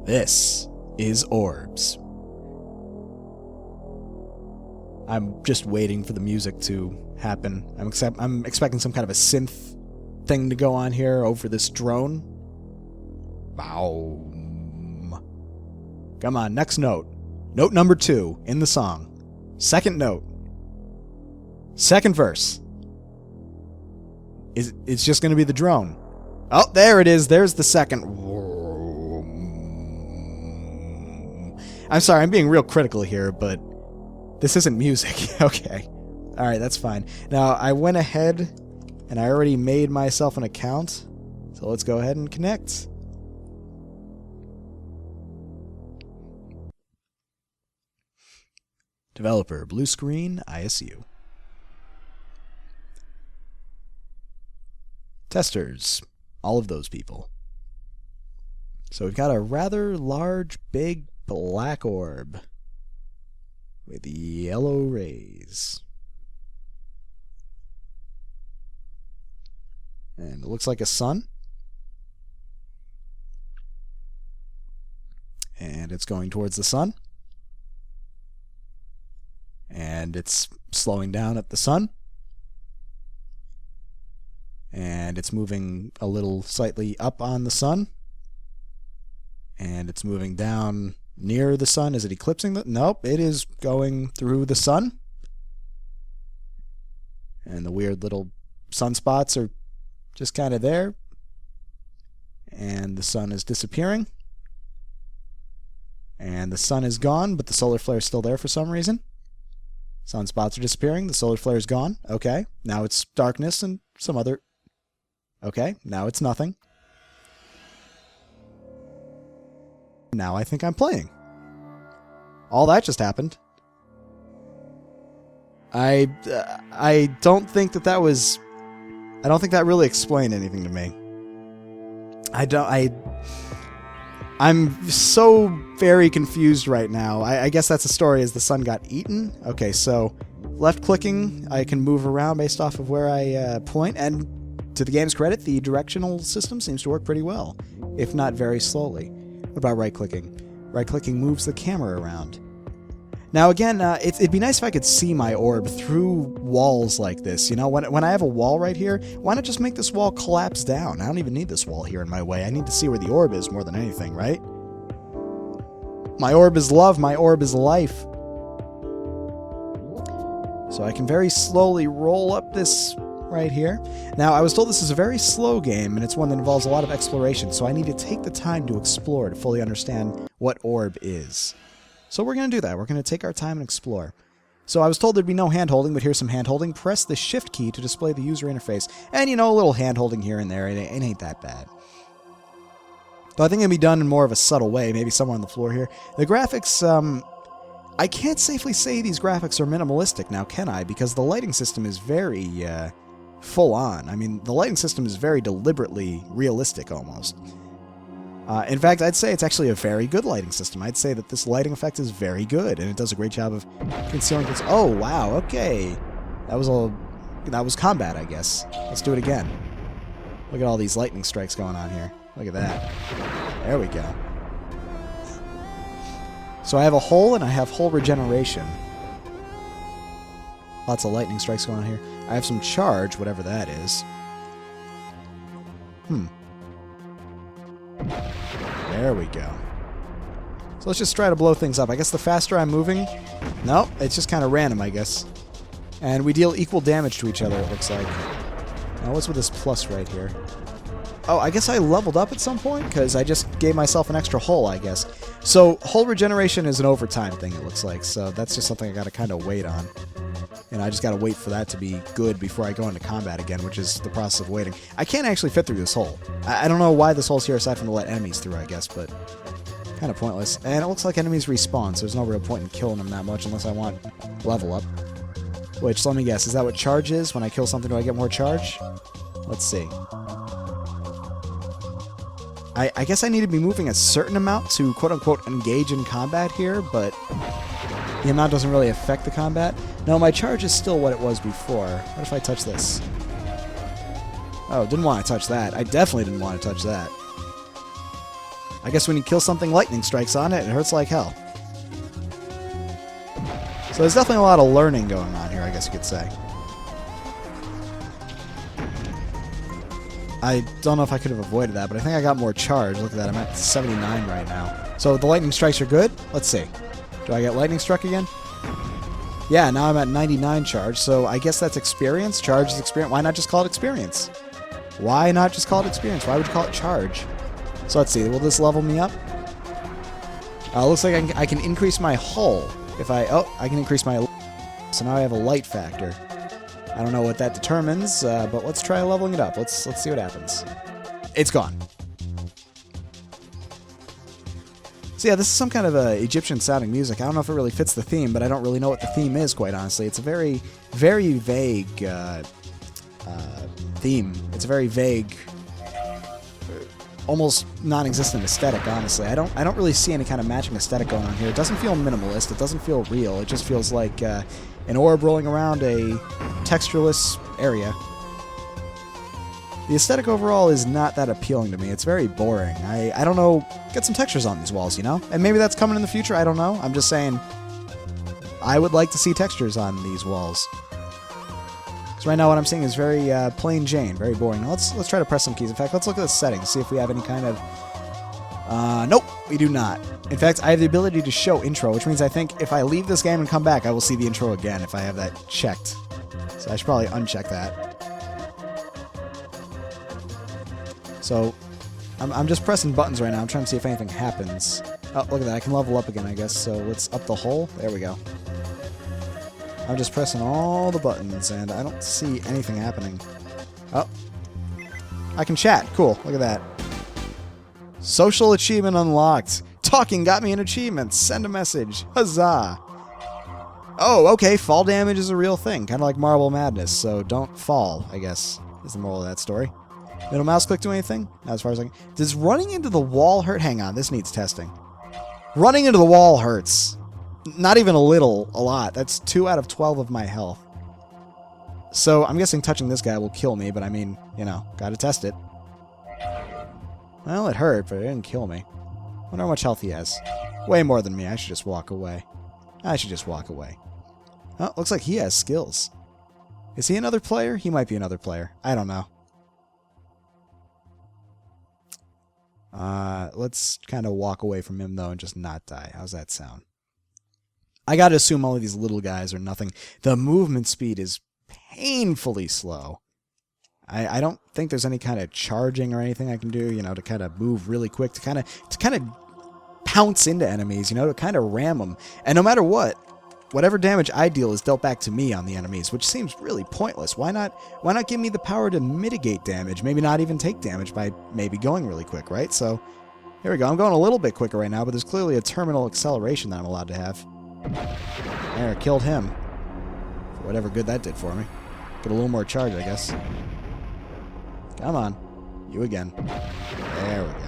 This is Orbs. I'm just waiting for the music to happen. I'm expecting some kind of a synth thing to go on here over this drone. Boom. Come on, next note. Note number 2 in the song. Second note. Second verse. It's just going to be the drone. Oh, there it is. There's the second. I'm sorry, I'm being real critical here, but this isn't music. Okay. Alright, that's fine. Now, I went ahead and I already made myself an account. So let's go ahead and connect. Developer, blue screen, ISU. Testers, all of those people. So we've got a rather large, big, black orb with yellow rays. And it looks like a sun. And it's going towards the sun. And it's slowing down at the sun. And it's moving a little slightly up on the sun. And it's moving down near the sun. Is it eclipsing the... Nope, it is going through the sun. And the weird little sunspots are just kind of there. And the sun is disappearing. And the sun is gone, but the solar flare is still there for some reason. Sunspots are disappearing. The solar flare is gone. Okay, now it's darkness and some other... Okay, now it's nothing. Now I think I'm playing. All that just happened. I don't think that was... I don't think that really explained anything to me. I'm so very confused right now. I guess that's the story, is the sun got eaten. Okay, so left clicking, I can move around based off of where I point, and to the game's credit, the directional system seems to work pretty well, if not very slowly. What about right clicking? Right clicking moves the camera around. Now again, it'd be nice if I could see my orb through walls like this. You know, when I have a wall right here, why not just make this wall collapse down? I don't even need this wall here in my way. I need to see where the orb is more than anything, right? My orb is love. My orb is life. So I can very slowly roll up this right here. Now, I was told this is a very slow game, and it's one that involves a lot of exploration, so I need to take the time to explore to fully understand what orb is. So we're going to do that. We're going to take our time and explore. So I was told there'd be no hand-holding, but here's some hand-holding. Press the Shift key to display the user interface. And, you know, a little hand-holding here and there. It ain't that bad. But I think it'll be done in more of a subtle way, maybe somewhere on the floor here. The graphics, I can't safely say these graphics are minimalistic now, can I? Because the lighting system is very full-on. I mean, the lighting system is very deliberately realistic, almost. In fact, I'd say it's actually a very good lighting system. I'd say that this lighting effect is very good, and it does a great job of concealing things. Oh, wow, okay. That was combat, I guess. Let's do it again. Look at all these lightning strikes going on here. Look at that. There we go. So I have a hole, and I have hole regeneration. Lots of lightning strikes going on here. I have some charge, whatever that is. There we go. So let's just try to blow things up. I guess the faster I'm moving... Nope, it's just kind of random, I guess. And we deal equal damage to each other, it looks like. Now, what's with this plus right here? Oh, I guess I leveled up at some point, because I just gave myself an extra hull, I guess. So, hull regeneration is an overtime thing, it looks like, so that's just something I gotta kind of wait on. And I just gotta wait for that to be good before I go into combat again, which is the process of waiting. I can't actually fit through this hole. I don't know why this hole's here aside from to let enemies through, I guess, but kind of pointless. And it looks like enemies respawn, so there's no real point in killing them that much unless I want level up. Which, let me guess, is that what charge is? When I kill something, do I get more charge? Let's see. I guess I need to be moving a certain amount to quote-unquote engage in combat here, but the amount doesn't really affect the combat. No, my charge is still what it was before. What if I touch this? Oh, didn't want to touch that. I definitely didn't want to touch that. I guess when you kill something, lightning strikes on it, it hurts like hell. So there's definitely a lot of learning going on here, I guess you could say. I don't know if I could have avoided that, but I think I got more charge. Look at that, I'm at 79 right now. So the lightning strikes are good? Let's see. Do I get lightning struck again? Yeah, now I'm at 99 charge, so I guess that's experience. Charge is experience. Why not just call it experience? Why not just call it experience? Why would you call it charge? So let's see, will this level me up? Looks like I can increase my hull. If I can increase my... So now I have a light factor. I don't know what that determines, but let's try leveling it up. Let's see what happens. It's gone. So yeah, this is some kind of Egyptian-sounding music. I don't know if it really fits the theme, but I don't really know what the theme is, quite honestly. It's a very, very vague theme. It's a very vague, almost non-existent aesthetic, honestly. I don't really see any kind of matching aesthetic going on here. It doesn't feel minimalist. It doesn't feel real. It just feels like an orb rolling around a textureless area. The aesthetic overall is not that appealing to me. It's very boring. I don't know. Get some textures on these walls, you know? And maybe that's coming in the future. I don't know. I'm just saying I would like to see textures on these walls. So right now what I'm seeing is very plain Jane, very boring. Now let's try to press some keys. In fact, let's look at the settings, see if we have any kind of... Nope, we do not. In fact, I have the ability to show intro, which means I think if I leave this game and come back, I will see the intro again if I have that checked. So I should probably uncheck that. So, I'm just pressing buttons right now. I'm trying to see if anything happens. Oh, look at that. I can level up again, I guess. So let's up the hole. There we go. I'm just pressing all the buttons, and I don't see anything happening. Oh. I can chat. Cool. Look at that. Social achievement unlocked. Talking got me an achievement. Send a message. Huzzah. Oh, okay. Fall damage is a real thing. Kind of like Marble Madness, so don't fall, I guess, is the moral of that story. Middle mouse click do anything? Not as far as I can. Does running into the wall hurt? Hang on, this needs testing. Running into the wall hurts. Not even a little, a lot. That's 2 out of 12 of my health. So I'm guessing touching this guy will kill me, but I mean, you know, gotta test it. Well, it hurt, but it didn't kill me. Wonder how much health he has. Way more than me. I should just walk away. I should just walk away. Oh, looks like he has skills. Is he another player? He might be another player. I don't know. Let's kind of walk away from him, though, and just not die. How's that sound? I gotta assume all of these little guys are nothing. The movement speed is painfully slow. I don't think there's any kind of charging or anything I can do, you know, to kind of move really quick, to kind of pounce into enemies, you know, to kind of ram them. And no matter what, whatever damage I deal is dealt back to me on the enemies, which seems really pointless. Why not give me the power to mitigate damage? Maybe not even take damage by maybe going really quick, right? So, here we go. I'm going a little bit quicker right now, but there's clearly a terminal acceleration that I'm allowed to have. There, killed him. For whatever good that did for me. Get a little more charge, I guess. Come on. You again. There we go.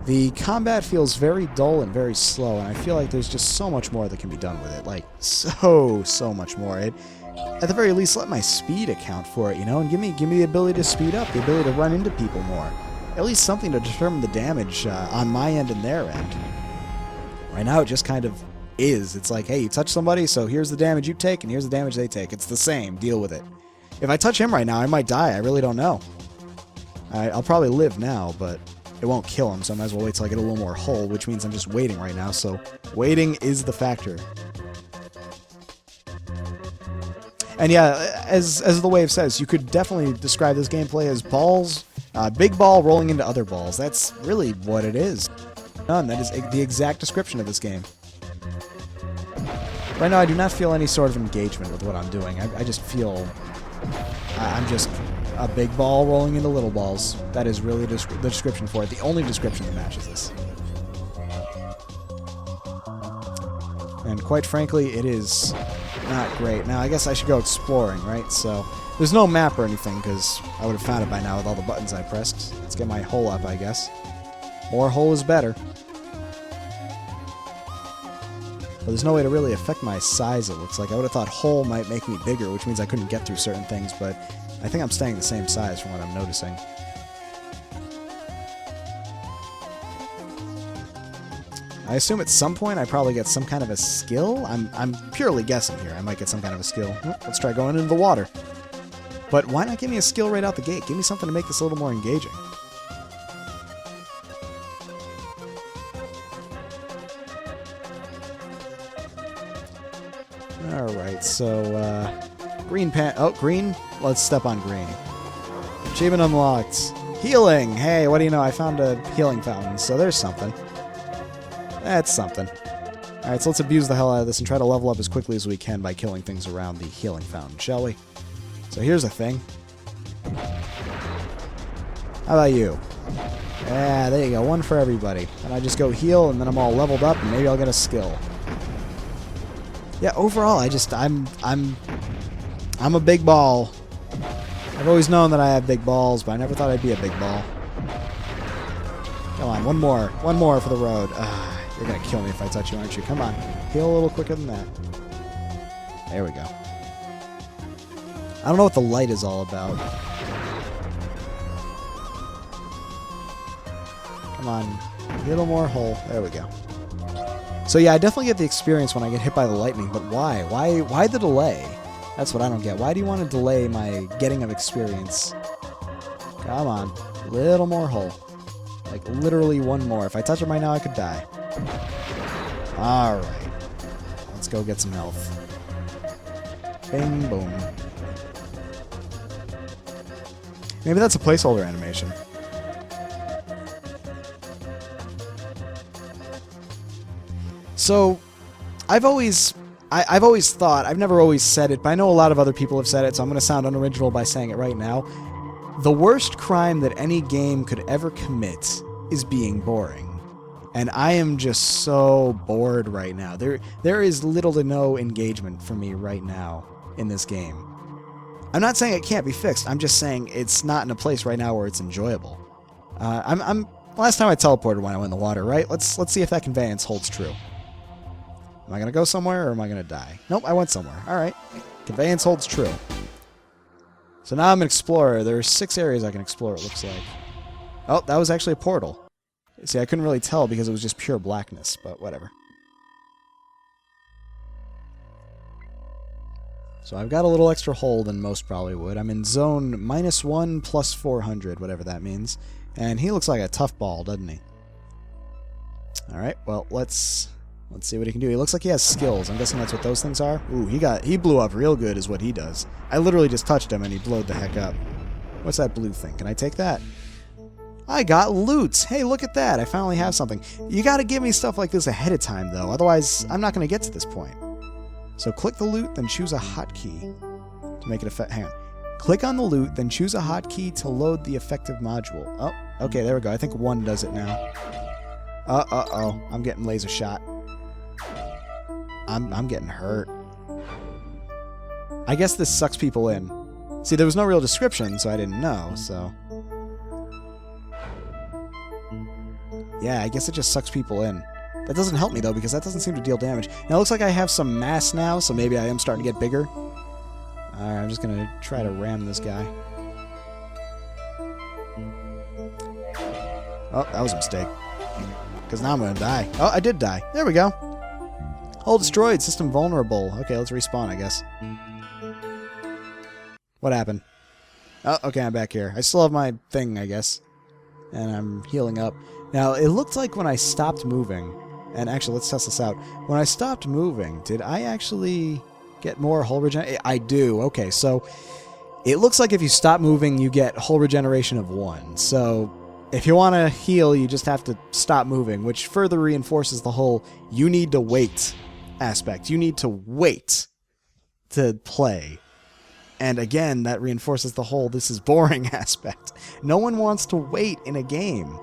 The combat feels very dull and very slow, and I feel like there's just so much more that can be done with it. Like, so much more. At the very least, let my speed account for it, you know, and give me the ability to speed up, the ability to run into people more. At least something to determine the damage on my end and their end. Right now, it just kind of is. It's like, hey, you touch somebody, so here's the damage you take, and here's the damage they take. It's the same. Deal with it. If I touch him right now, I might die. I really don't know. I'll probably live now, but it won't kill him, so I might as well wait till I get a little more hull, which means I'm just waiting right now, so waiting is the factor. And yeah, as the wave says, you could definitely describe this gameplay as balls, big ball rolling into other balls. That's really what it is. That is the exact description of this game. Right now, I do not feel any sort of engagement with what I'm doing. I just feel I'm just a big ball rolling into little balls. That is really the description for it. The only description that matches this. And quite frankly, it is not great. Now, I guess I should go exploring, right? So, there's no map or anything, because I would have found it by now with all the buttons I pressed. Let's get my hole up, I guess. More hole is better. But there's no way to really affect my size, it looks like. I would have thought hole might make me bigger, which means I couldn't get through certain things, but I think I'm staying the same size from what I'm noticing. I assume at some point I probably get some kind of a skill. I'm purely guessing here. I might get some kind of a skill. Let's try going into the water. But why not give me a skill right out the gate? Give me something to make this a little more engaging. Alright, so, green pan... Oh, green? Let's step on green. Achievement unlocked. Healing! Hey, what do you know? I found a healing fountain, so there's something. That's something. Alright, so let's abuse the hell out of this and try to level up as quickly as we can by killing things around the healing fountain, shall we? So here's the thing. How about you? Yeah, there you go. One for everybody. And I just go heal, and then I'm all leveled up, and maybe I'll get a skill. Yeah, overall, I'm a big ball. I've always known that I have big balls, but I never thought I'd be a big ball. Come on, one more. One more for the road. You're gonna kill me if I touch you, aren't you? Come on. Heal a little quicker than that. There we go. I don't know what the light is all about. Come on. A little more hole. There we go. So yeah, I definitely get the experience when I get hit by the lightning, but why? Why the delay? That's what I don't get. Why do you want to delay my getting of experience? Come on. A little more hole. Like, literally one more. If I touch it right now, I could die. Alright. Let's go get some health. Bing, boom. Maybe that's a placeholder animation. So, I've always thought, I've never always said it, but I know a lot of other people have said it, so I'm going to sound unoriginal by saying it right now. The worst crime that any game could ever commit is being boring. And I am just so bored right now. There is little to no engagement for me right now in this game. I'm not saying it can't be fixed, I'm just saying it's not in a place right now where it's enjoyable. Last time I teleported when I went in the water, right? Let's see if that conveyance holds true. Am I going to go somewhere, or am I going to die? Nope, I went somewhere. Alright. Conveyance holds true. So now I'm an explorer. There are 6 areas I can explore, it looks like. Oh, that was actually a portal. See, I couldn't really tell because it was just pure blackness, but whatever. So I've got a little extra hole than most probably would. I'm in zone -1 plus 400, whatever that means. And he looks like a tough ball, doesn't he? Alright, well, let's see what he can do. He looks like he has skills. I'm guessing that's what those things are. Ooh, he blew up real good is what he does. I literally just touched him and he blowed the heck up. What's that blue thing? Can I take that? I got loot! Hey, look at that! I finally have something. You gotta give me stuff like this ahead of time, though. Otherwise, I'm not gonna get to this point. So click the loot, then choose a hotkey to make it effect. Hang on. Click on the loot, then choose a hotkey to load the effective module. Oh, okay, there we go. I think 1 does it now. Uh-oh. I'm getting laser shot. I'm getting hurt. I guess this sucks people in. See, there was no real description, so I didn't know, so... Yeah, I guess it just sucks people in. That doesn't help me, though, because that doesn't seem to deal damage. Now, it looks like I have some mass now, so maybe I am starting to get bigger. Alright, I'm just gonna try to ram this guy. Oh, that was a mistake. Because now I'm gonna die. Oh, I did die. There we go. Hull destroyed. System vulnerable. Okay, let's respawn, I guess. What happened? Oh, okay, I'm back here. I still have my thing, I guess. And I'm healing up. Now, it looked like when I stopped moving... And actually, let's test this out. When I stopped moving, did I actually get more hull regen? I do. Okay, so... It looks like if you stop moving, you get hull regeneration of 1. So... If you want to heal, you just have to stop moving, which further reinforces the whole you need to wait aspect. You need to wait to play. And again, that reinforces the whole this is boring aspect. No one wants to wait in a game.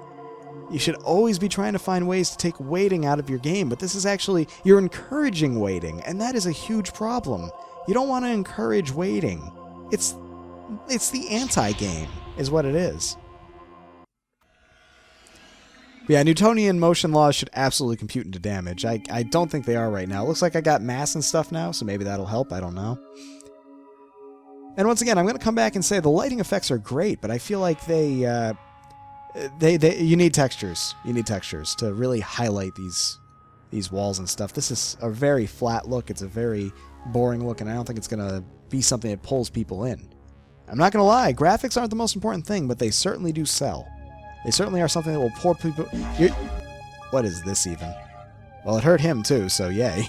You should always be trying to find ways to take waiting out of your game, but this is actually, you're encouraging waiting, and that is a huge problem. You don't want to encourage waiting. It's the anti-game, is what it is. Yeah, Newtonian motion laws should absolutely compute into damage. I don't think they are right now. It looks like I got mass and stuff now, so maybe that'll help. I don't know. And once again, I'm going to come back and say the lighting effects are great, but I feel like you need textures. You need textures to really highlight these these walls and stuff. This is a very flat look. It's a very boring look, and I don't think it's going to be something that pulls people in. I'm not going to lie, graphics aren't the most important thing, but they certainly do sell. They certainly are something that will pull people... What is this even? Well, it hurt him too, so yay.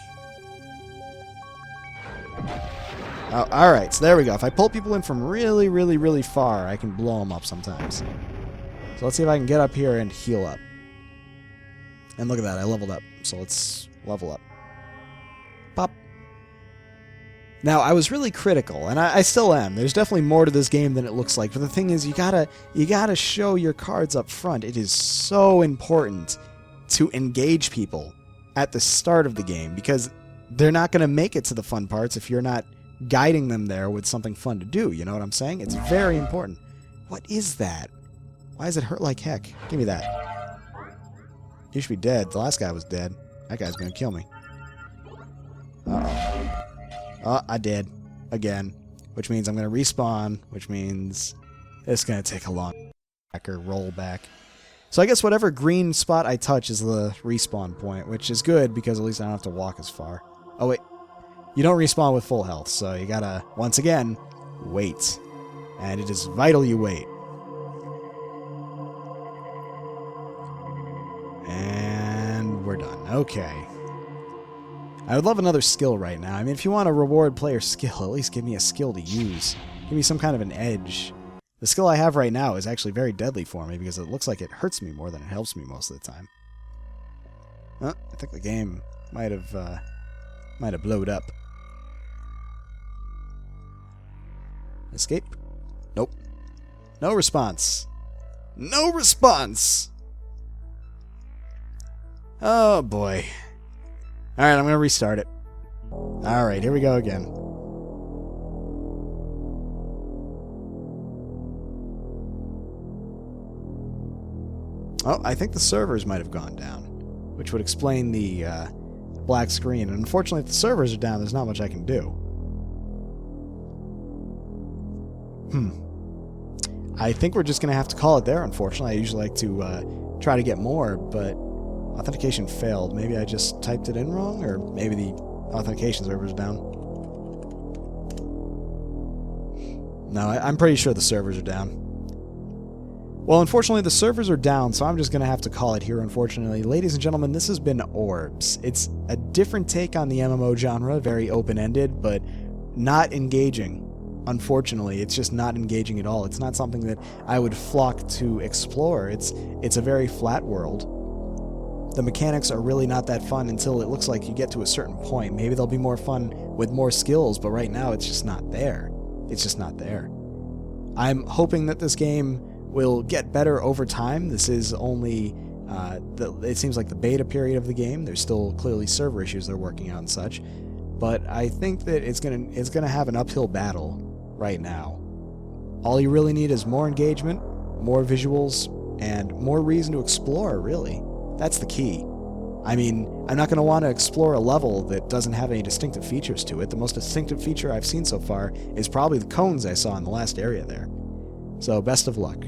Oh, alright, so there we go. If I pull people in from really, really, really far, I can blow them up sometimes. So let's see if I can get up here and heal up. And look at that, I leveled up. So let's level up. Pop. Now, I was really critical, and I still am. There's definitely more to this game than it looks like. But the thing is, you gotta show your cards up front. It is so important to engage people at the start of the game, because they're not going to make it to the fun parts if you're not guiding them there with something fun to do. You know what I'm saying? It's very important. What is that? Why does it hurt like heck? Give me that. You should be dead. The last guy was dead. That guy's going to kill me. Uh-oh. Oh, I did. Again. Which means I'm going to respawn, which means it's going to take a long roll back. So I guess whatever green spot I touch is the respawn point, which is good because at least I don't have to walk as far. Oh, wait. You don't respawn with full health, so you gotta, once again, wait. And it is vital you wait. And we're done. Okay. I would love another skill right now. I mean, if you want to reward player skill, at least give me a skill to use. Give me some kind of an edge. The skill I have right now is actually very deadly for me because it looks like it hurts me more than it helps me most of the time. Oh, I think the game might have blowed up. Escape? Nope. No response. No response! Oh, boy. Alright, I'm going to restart it. Alright, here we go again. Oh, I think the servers might have gone down, which would explain the black screen. And unfortunately, if the servers are down, there's not much I can do. I think we're just going to have to call it there, unfortunately. I usually like to try to get more, but authentication failed. Maybe I just typed it in wrong, or maybe the authentication server's down. No, I'm pretty sure the servers are down. Well, unfortunately, the servers are down, so I'm just going to have to call it here, unfortunately. Ladies and gentlemen, this has been ORBS. It's a different take on the MMO genre, very open-ended, but not engaging. Unfortunately, it's just not engaging at all. It's not something that I would flock to explore. It's a very flat world. The mechanics are really not that fun until it looks like you get to a certain point. Maybe they'll be more fun with more skills, but right now it's just not there. It's just not there. I'm hoping that this game will get better over time. This is only, it seems like the beta period of the game. There's still clearly server issues they're working out and such. But I think that it's gonna have an uphill battle right now. All you really need is more engagement, more visuals, and more reason to explore, really. That's the key. I mean, I'm not going to want to explore a level that doesn't have any distinctive features to it. The most distinctive feature I've seen so far is probably the cones I saw in the last area there. So, best of luck.